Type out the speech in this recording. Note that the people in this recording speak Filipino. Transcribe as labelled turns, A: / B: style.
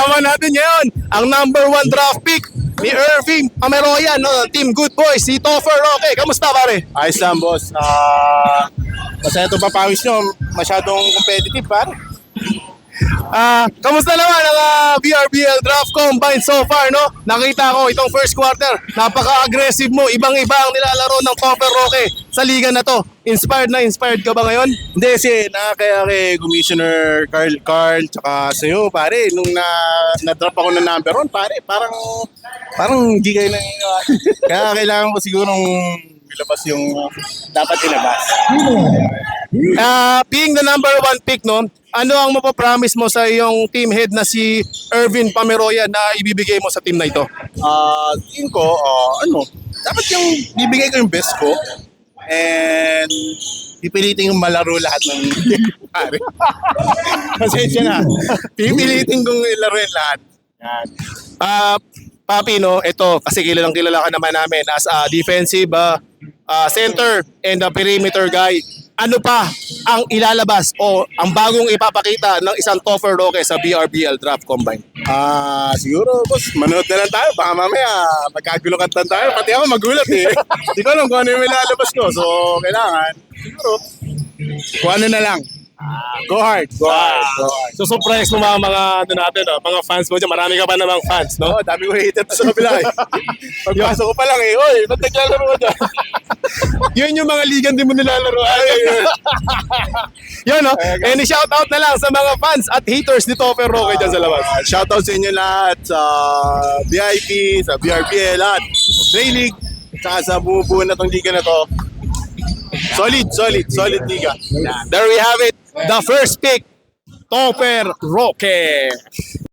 A: Kasama natin ngayon ang number 1 draft pick ni Irving Pameroyan, no? Team Good Boys, si Topher Roque. Kamusta pare?
B: Ayos lang, boss. Masaya ito papawis nyo. Masyadong competitive, pare.
A: Kamusta naman ang BRBL draft combine so far, no? Nakita ko itong first quarter, napaka-aggressive mo, ibang-iba ang nilalaro ng Topher Roque sa liga na to. Inspired ka ba ngayon?
B: Hindi, kasi nakakaya kay Commissioner Carl, tsaka sa'yo, pare. Nung na-drop ako ng number 1, pare, parang hindi kayo nangyayari. Kaya kailangan ko sigurong ilabas yung dapat ilabas.
A: Being the number 1 pick, no? Ano ang mapapromise mo sa iyong team head na si Irvin Pameroyan na ibibigay mo sa team na ito?
B: Tingin ko, dapat yung bibigay ko yung best ko. And pipilitin yung malaro lahat ng pare. Pasensya na. Pipilitin kong ilaro yung lahat. Yan.
A: Papi, no, ito, kasi kilala ka naman namin as a defensive center and a perimeter guy. Ano pa ang ilalabas o ang bagong ipapakita ng isang Topher Roque sa BRBL Draft Combine?
B: Siguro, boss, manood na lang tayo. Baka mamaya magkagulokatan tayo. Pati ako magulat eh. Hindi ko alam kung ano yung ilalabas ko. So, kailangan, siguro, kung ano na lang. Go hard.
A: So surprise mo mga natin, no? Mga fans mo dyan. Marami ka pa namang fans, no?
B: Oo, dami ko hater sa kabila eh. Pagpasok ko pa lang eh, oy, ba't naglalaro ka dyan?
A: Yun yung mga ligan din mo nilalaro. Yun, no? And shoutout na lang sa mga fans at haters ni Topher Roque dyan sa labas.
B: Shoutout sa inyo lahat, sa VIP, sa BRPL, lahat. Ray League, saka sa bumubuo na tong liga na to. Solid liga.
A: There we have it. The first pick, Topher Roque.